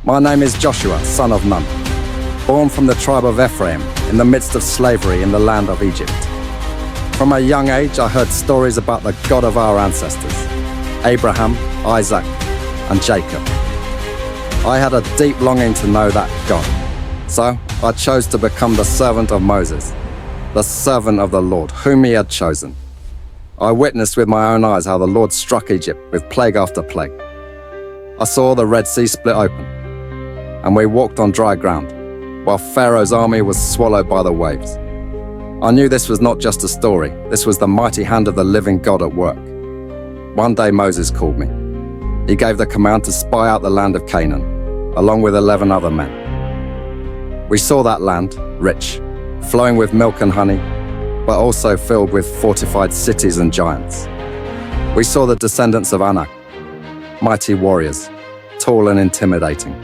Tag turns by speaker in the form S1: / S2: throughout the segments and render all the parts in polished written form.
S1: My name is Joshua, son of Nun, born from the tribe of Ephraim in the midst of slavery in the land of Egypt. From a young age, I heard stories about the God of our ancestors, Abraham, Isaac, and Jacob. I had a deep longing to know that God, so I chose to become the servant of Moses, the servant of the Lord, whom he had chosen. I witnessed with my own eyes how the Lord struck Egypt with plague after plague. I saw the Red Sea split open, and we walked on dry ground, while Pharaoh's army was swallowed by the waves. I knew this was not just a story, this was the mighty hand of the living God at work. One day Moses called me. He gave the command to spy out the land of Canaan, along with 11 other men. We saw that land, rich, flowing with milk and honey, but also filled with fortified cities and giants. We saw the descendants of Anak, mighty warriors, tall and intimidating.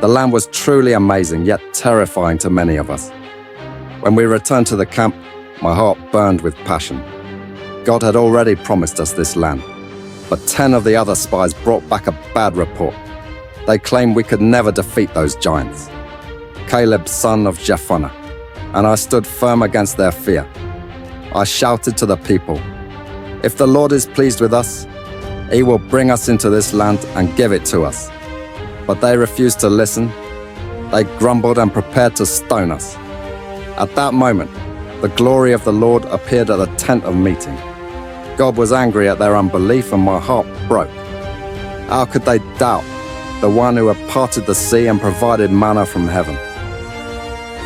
S1: The land was truly amazing, yet terrifying to many of us. When we returned to the camp, my heart burned with passion. God had already promised us this land, but 10 of the other spies brought back a bad report. They claimed we could never defeat those giants. Caleb, son of Jephunneh, and I stood firm against their fear. I shouted to the people, "If the Lord is pleased with us, he will bring us into this land and give it to us." But they refused to listen. They grumbled and prepared to stone us. At that moment, the glory of the Lord appeared at the tent of meeting. God was angry at their unbelief, and my heart broke. How could they doubt the one who had parted the sea and provided manna from heaven?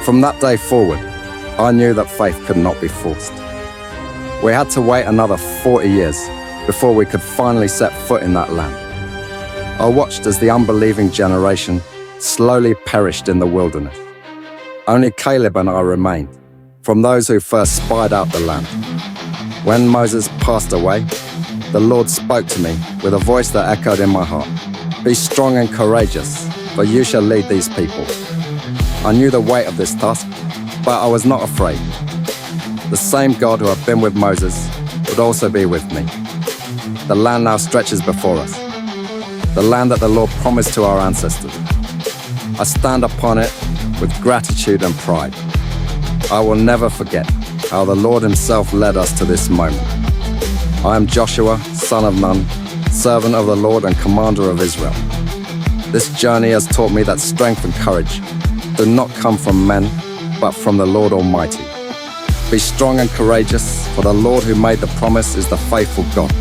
S1: From that day forward, I knew that faith could not be forced. We had to wait another 40 years before we could finally set foot in that land. I watched as the unbelieving generation slowly perished in the wilderness. Only Caleb and I remained, from those who first spied out the land. When Moses passed away, the Lord spoke to me with a voice that echoed in my heart. "Be strong and courageous, for you shall lead these people." I knew the weight of this task, but I was not afraid. The same God who had been with Moses would also be with me. The land now stretches before us, the land that the Lord promised to our ancestors. I stand upon it with gratitude and pride. I will never forget how the Lord himself led us to this moment. I am Joshua, son of Nun, servant of the Lord and commander of Israel. This journey has taught me that strength and courage do not come from men, but from the Lord Almighty. Be strong and courageous, for the Lord who made the promise is the faithful God.